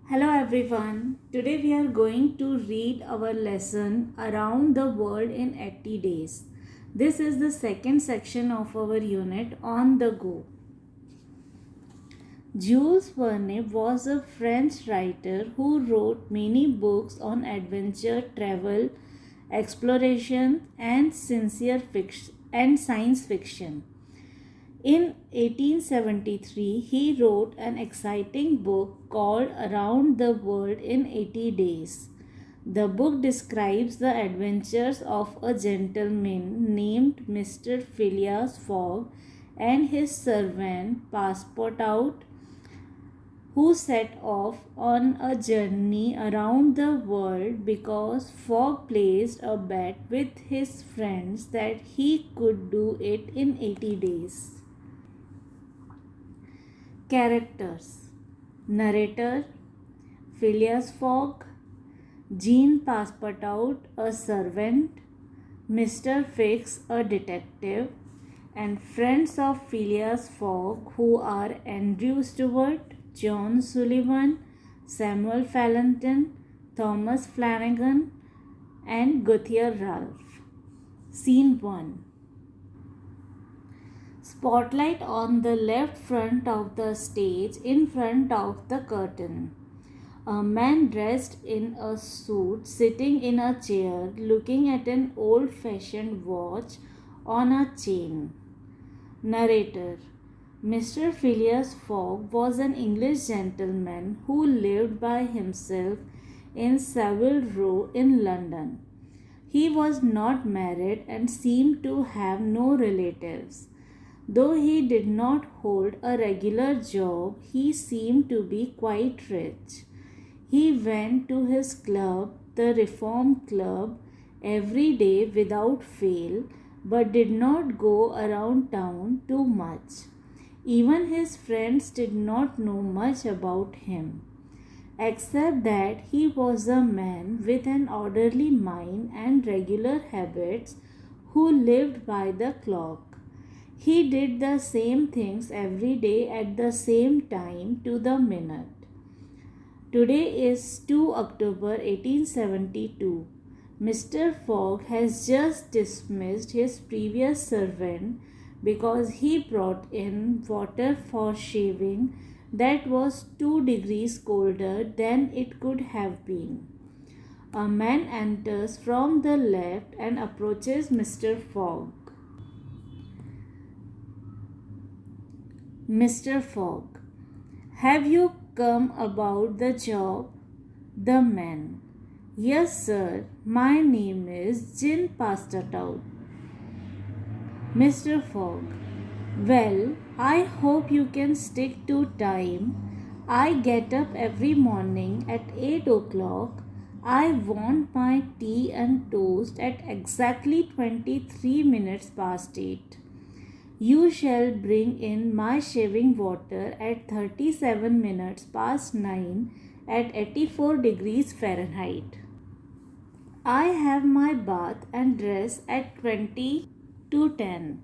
Hello everyone. Today we are going to read our lesson Around the World in 80 Days. This is the second section of our unit On the Go. Jules Verne was a French writer who wrote many books on adventure, travel, exploration and science fiction. In 1873, he wrote an exciting book called Around the World in 80 Days. The book describes the adventures of a gentleman named Mr. Phileas Fogg and his servant Passepartout, who set off on a journey around the world because Fogg placed a bet with his friends that he could do it in 80 days. Characters: Narrator Phileas Fogg, Jean Passepartout, a servant, Mr. Fix, a detective, and friends of Phileas Fogg who are Andrew Stuart, John Sullivan, Samuel Fallentin, Thomas Flanagan, and Gauthier Ralph. Scene 1. Spotlight on the left front of the stage in front of the curtain. A man dressed in a suit sitting in a chair looking at an old fashioned watch on a chain. Narrator: Mr. Phileas Fogg was an English gentleman who lived by himself in Savile Row in London. He was not married and seemed to have no relatives. Though he did not hold a regular job, he seemed to be quite rich. He went to his club, the Reform Club, every day without fail, but did not go around town too much. Even his friends did not know much about him, except that he was a man with an orderly mind and regular habits who lived by the clock. He did the same things every day at the same time to the minute. Today is 2 October 1872. Mr. Fogg has just dismissed his previous servant because he brought in water for shaving that was 2 degrees colder than it could have been. A man enters from the left and approaches Mr. Fogg. Mr. Fogg: Have you come about the job? The man: Yes, sir. My name is Jean Passepartout. Mr. Fogg: Well, I hope you can stick to time. I get up every morning at 8 o'clock. I want my tea and toast at exactly 23 minutes past 8. You shall bring in my shaving water at 37 minutes past 9 at 84 degrees Fahrenheit. I have my bath and dress at 20 to 10.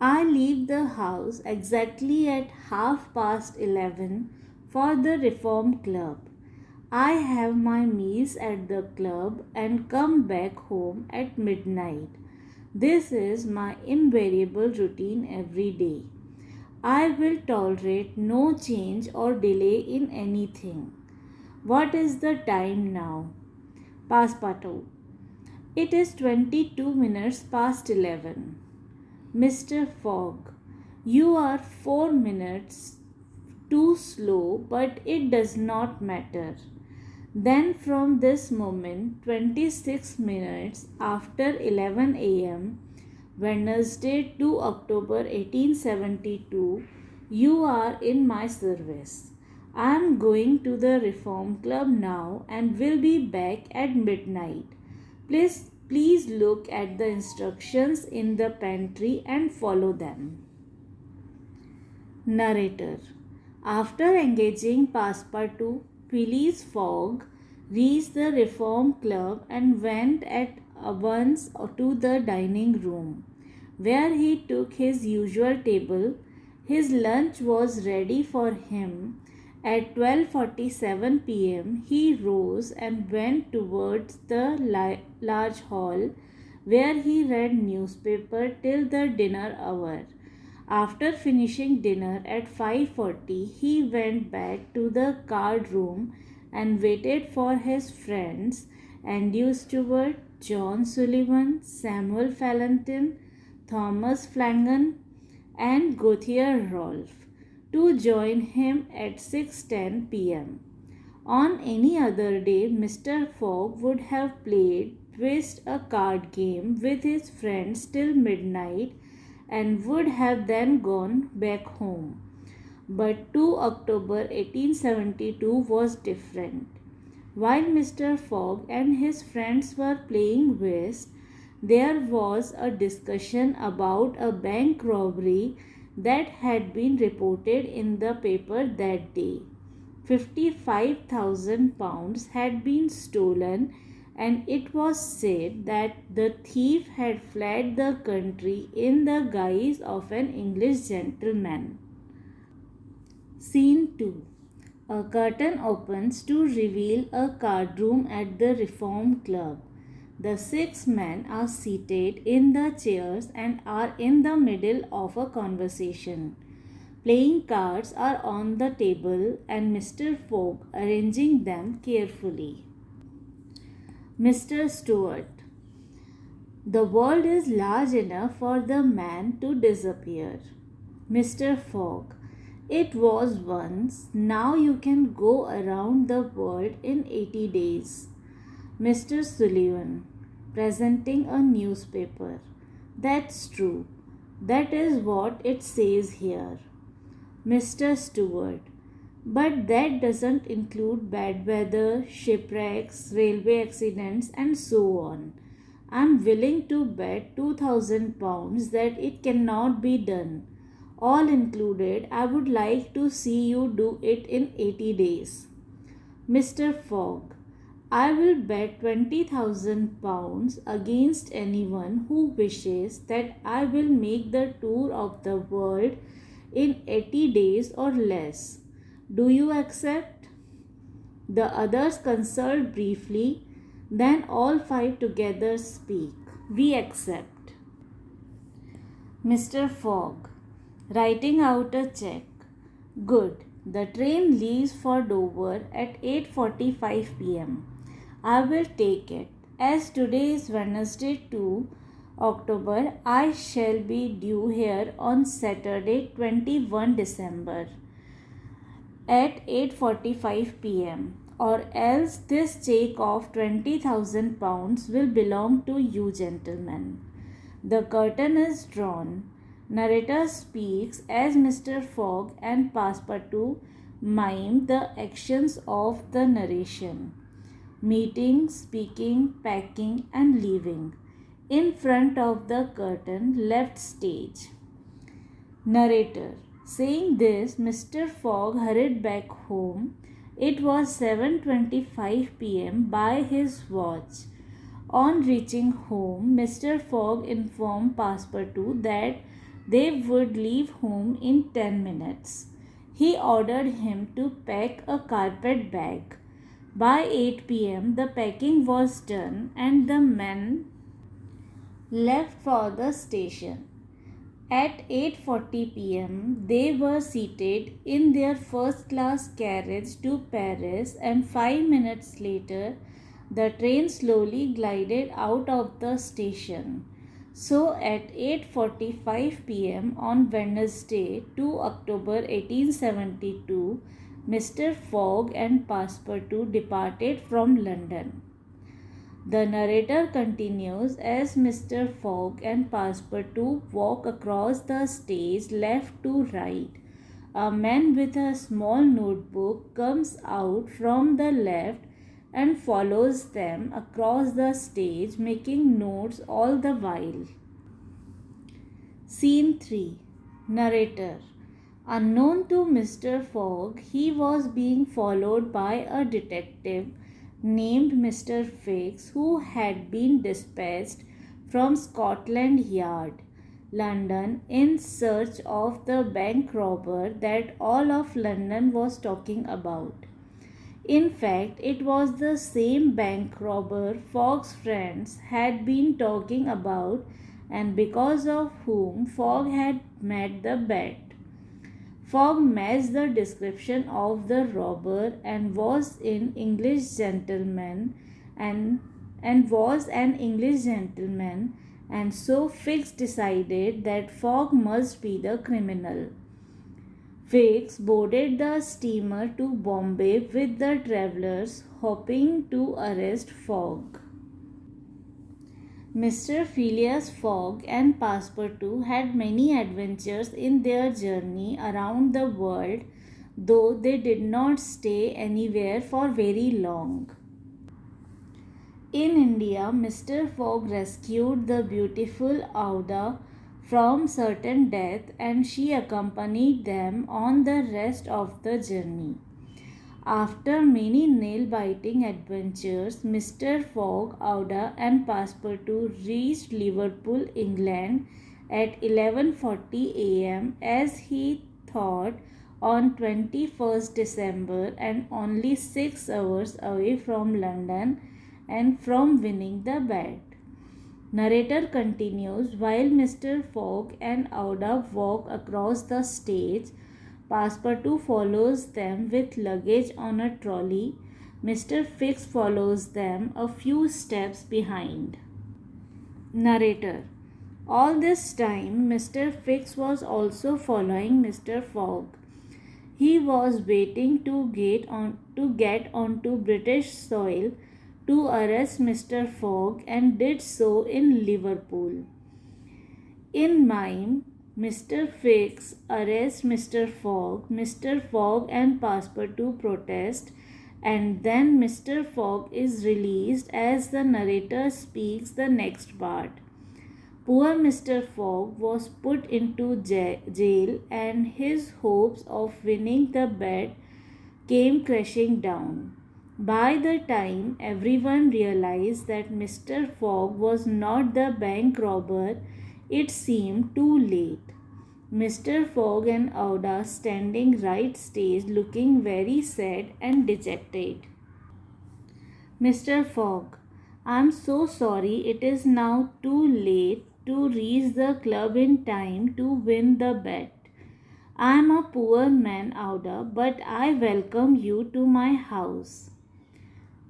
I leave the house exactly at half past 11 for the Reform Club. I have my meals at the club and come back home at midnight. This is my invariable routine every day. I will tolerate no change or delay in anything. What is the time now? Passepartout: It is 22 minutes past 11. Mr. Fogg: You are 4 minutes too slow, but it does not matter. Then from this moment, 26 minutes after 11 a.m., Wednesday 2 October 1872, you are in my service. I am going to the Reform Club now and will be back at midnight. Please look at the instructions in the pantry and follow them. Narrator: After engaging Passepartout, Phileas Fogg reached the Reform Club and went at once to the dining room, where he took his usual table. His lunch was ready for him, At 12:47 p.m., he rose and went towards the large hall where he read newspaper till the dinner hour. After finishing dinner at 5:40, he went back to the card room and waited for his friends Andrew Stewart, John Sullivan, Samuel Fallentin, Thomas Flanagan, and Gauthier Rolfe to join him at 6:10 p.m. On any other day, Mr. Fogg would have played Twist, a card game, with his friends till midnight and would have then gone back home. But 2 October 1872 was different. While Mr. Fogg and his friends were playing whist, there was a discussion about a bank robbery that had been reported in the paper that day. £55,000 had been stolen, and it was said that the thief had fled the country in the guise of an English gentleman. Scene 2. A curtain opens to reveal a card room at the Reform Club. The 6 men are seated in the chairs and are in the middle of a conversation. Playing cards are on the table and Mr. Fogg arranging them carefully. Mr. Stewart. The world is large enough for the man to disappear. Mr. Fogg. It was once, now you can go around the world in 80 days. Mr. Sullivan, presenting a newspaper. That's true. That is what it says here. Mr. Stewart, but that doesn't include bad weather, shipwrecks, railway accidents, and so on. I'm willing to bet £2,000 that it cannot be done. All included, I would like to see you do it in 80 days. Mr. Fogg, I will bet £20,000 against anyone who wishes that I will make the tour of the world in 80 days or less. Do you accept? The others consult briefly, then all 5 together speak. We accept. Mr. Fogg, writing out a check. Good. The train leaves for Dover at 8:45 p.m. I will take it. As today is Wednesday 2 October, I shall be due here on Saturday 21 December at 8:45 p.m. or else this cheque of £20,000 will belong to you gentlemen. The curtain is drawn. Narrator speaks as Mr. Fogg and Passepartout mime the actions of the narration. Meeting, speaking, packing, and leaving. In front of the curtain, left stage. Narrator. Saying this, Mr. Fogg hurried back home. It was 7:25 p.m. by his watch. On reaching home, Mr. Fogg informed Passepartout that they would leave home in 10 minutes. He ordered him to pack a carpet bag. By 8 p.m. the packing was done and the men left for the station. At 8:40 p.m. they were seated in their first-class carriage to Paris, and 5 minutes later the train slowly glided out of the station. So at 8:45 p.m. on Wednesday 2 October 1872, Mr. Fogg and Passepartout departed from London. The narrator continues as Mr. Fogg and Passepartout walk across the stage left to right. A man with a small notebook comes out from the left and follows them across the stage, making notes all the while. Scene 3. Narrator. Unknown to Mr. Fogg, he was being followed by a detective named Mr. Fix, who had been dispatched from Scotland Yard. London in search of the bank robber that all of London was talking about. In fact, it was the same bank robber Fogg's friends had been talking about and because of whom Fogg had made the bet. Fogg matched the description of the robber and was an English gentleman and was an English gentleman, and so Fix decided that Fogg must be the criminal. Fix boarded the steamer to Bombay with the travelers, hoping to arrest Fogg. Mr. Phileas Fogg and Passepartout had many adventures in their journey around the world, though they did not stay anywhere for very long. In India, Mr. Fogg rescued the beautiful Auda from certain death, and she accompanied them on the rest of the journey. After many nail-biting adventures, Mr. Fogg, Auda and Passepartout reached Liverpool, England at 11:40 a.m. as he thought on 21st December, and only 6 hours away from London and from winning the bet. Narrator continues, while Mr. Fogg and Auda walk across the stage, Passepartout follows them with luggage on a trolley. Mr. Fix follows them a few steps behind. Narrator: all this time, Mr. Fix was also following Mr. Fogg. He was waiting to get onto British soil to arrest Mr. Fogg and did so in Liverpool. In mime, Mr. Fix arrests Mr. Fogg and Passepartout protest, and then Mr. Fogg is released as the narrator speaks the next part. Poor Mr. Fogg was put into jail, and his hopes of winning the bet came crashing down. By the time everyone realized that Mr. Fogg was not the bank robber, it seemed too late. Mr. Fogg and Auda standing right stage looking very sad and dejected. Mr. Fogg: I'm so sorry, it is now too late to reach the club in time to win the bet. I am a poor man, Auda, but I welcome you to my house.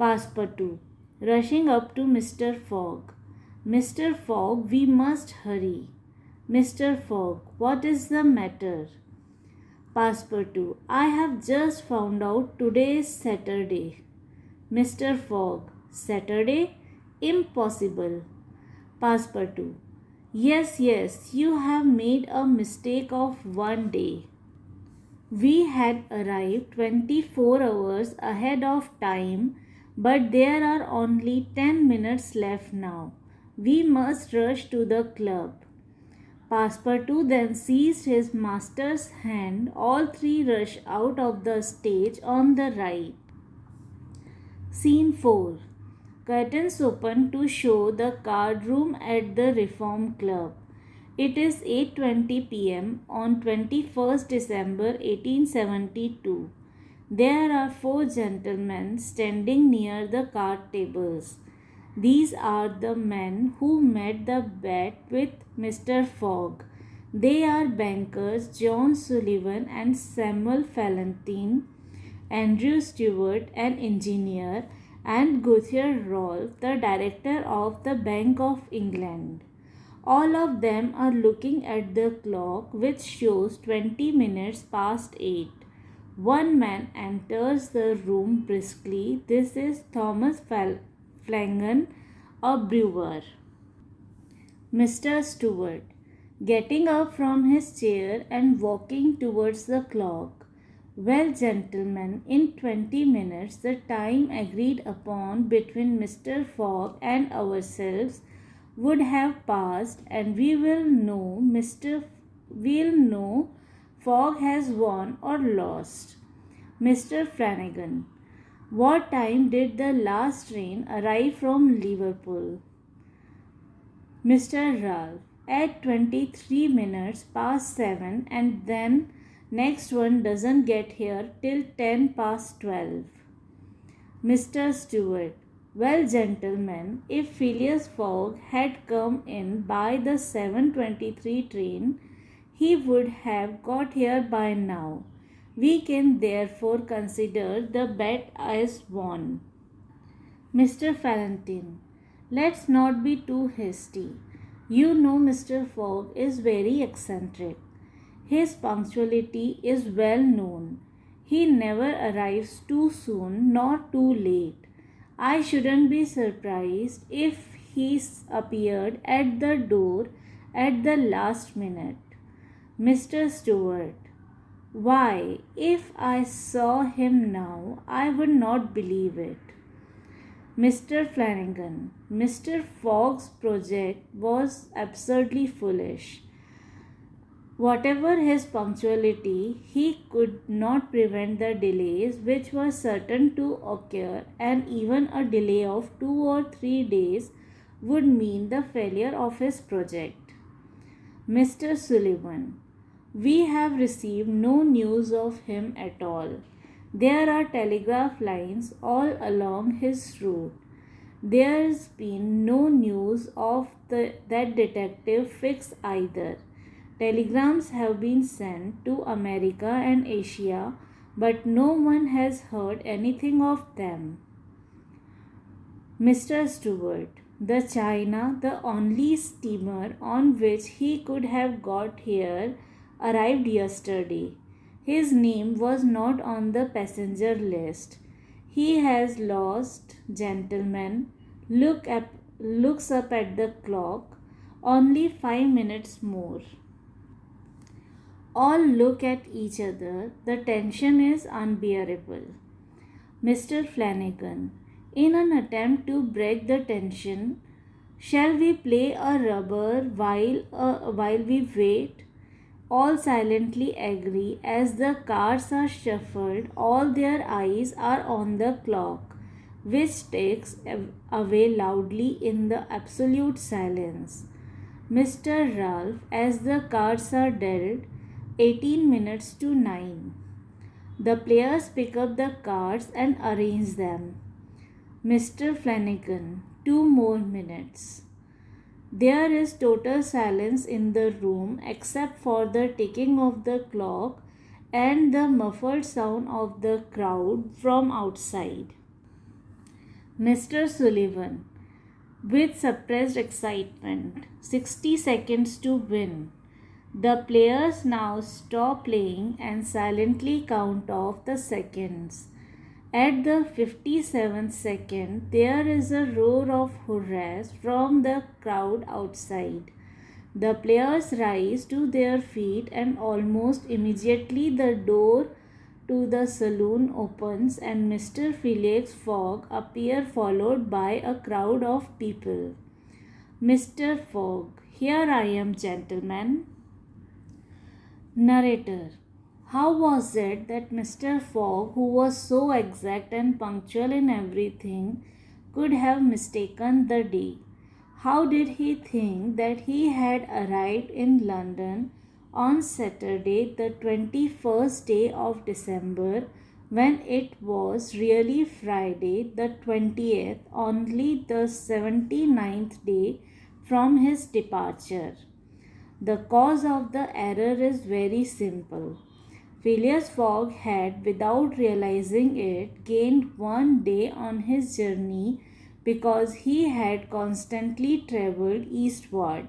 Passepartout, rushing up to Mr. Fogg: Mr. Fogg, we must hurry. Mr. Fogg: what is the matter? Passepartout: I have just found out today is Saturday. Mr. Fogg: Saturday? Impossible. Passepartout: yes, you have made a mistake of one day. We had arrived 24 hours ahead of time, but there are only 10 minutes left now. We must rush to the club. Passepartout then seized his master's hand. All three rush out of the stage on the right. Scene 4. Curtains open to show the card room at the Reform Club. It is 8:20 p.m. on 21st December 1872. There are 4 gentlemen standing near the card tables. These are the men who made the bet with Mr. Fogg. They are bankers John Sullivan and Samuel Fallentin, Andrew Stewart, an engineer, and Guthrie Rolfe, the director of the Bank of England. All of them are looking at the clock, which shows 20 minutes past 8. One man enters the room briskly. This is Thomas Flanagan, a brewer. Mr. Stewart, getting up from his chair and walking towards the clock. Well, gentlemen, in 20 minutes, the time agreed upon between Mr. Fogg and ourselves would have passed, and we'll know Fogg has won or lost. Mr. Flanagan, what time did the last train arrive from Liverpool? Mr. Ralph, at 23 minutes past 7, and then next one doesn't get here till 10 past 12. Mr. Stewart. Well, gentlemen, if Phileas Fogg had come in by the 7:23 train, he would have got here by now. We can therefore consider the bet as won. Mr. Fallentin, let's not be too hasty. You know Mr. Fogg is very eccentric. His punctuality is well known. He never arrives too soon nor too late. I shouldn't be surprised if he appeared at the door at the last minute. Mr. Stewart, why, if I saw him now, I would not believe it. Mr. Flanagan, Mr. Fogg's project was absurdly foolish. Whatever his punctuality, he could not prevent the delays which were certain to occur, and even a delay of 2 or 3 days would mean the failure of his project. Mr. Sullivan, we have received no news of him at all. There are telegraph lines all along his route. There's been no news of that detective Fix either. Telegrams have been sent to America and Asia, but no one has heard anything of them. Mr. Stewart, the China, the only steamer on which he could have got here, arrived yesterday. His name was not on the passenger list. He has lost, gentlemen, looks up at the clock, only 5 minutes more. All look at each other. The tension is unbearable. Mr. Flanagan, in an attempt to break the tension, shall we play a rubber while we wait? All silently agree. As the cards are shuffled, all their eyes are on the clock, which ticks away loudly in the absolute silence. Mr. Ralph, as the cards are dealt, 18 minutes to 9. The players pick up the cards and arrange them. Mr. Flanagan, 2 more minutes. There is total silence in the room except for the ticking of the clock and the muffled sound of the crowd from outside. Mr. Sullivan, with suppressed excitement, 60 seconds to win. The players now stop playing and silently count off the seconds. At the 57th second, there is a roar of hurrahs from the crowd outside. The players rise to their feet, and almost immediately the door to the saloon opens and Mr. Phileas Fogg appears, followed by a crowd of people. Mr. Fogg, here I am, gentlemen. Narrator, how was it that Mr. Fogg, who was so exact and punctual in everything, could have mistaken the day? How did he think that he had arrived in London on Saturday, the 21st day of December, when it was really Friday, the 20th, only the 79th day from his departure? The cause of the error is very simple. Phileas Fogg had, without realizing it, gained 1 day on his journey because he had constantly travelled eastward.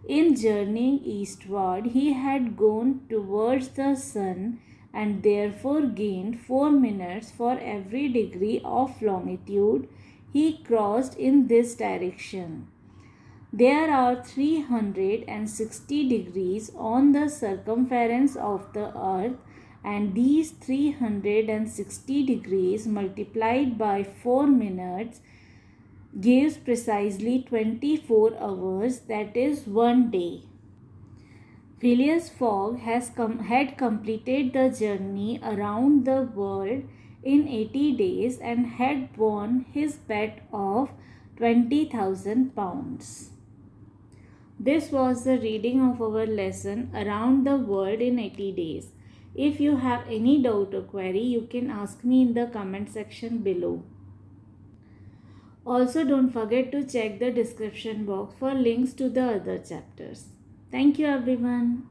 In journeying eastward, he had gone towards the sun and therefore gained 4 minutes for every degree of longitude he crossed in this direction. There are 360 degrees on the circumference of the earth, and these 360 degrees multiplied by 4 minutes gives precisely 24 hours, that is 1 day. Phileas Fogg had completed the journey around the world in 80 days and had won his bet of £20,000. This was the reading of our lesson Around the World in 80 Days. If you have any doubt or query, you can ask me in the comment section below. Also, don't forget to check the description box for links to the other chapters. Thank you, everyone.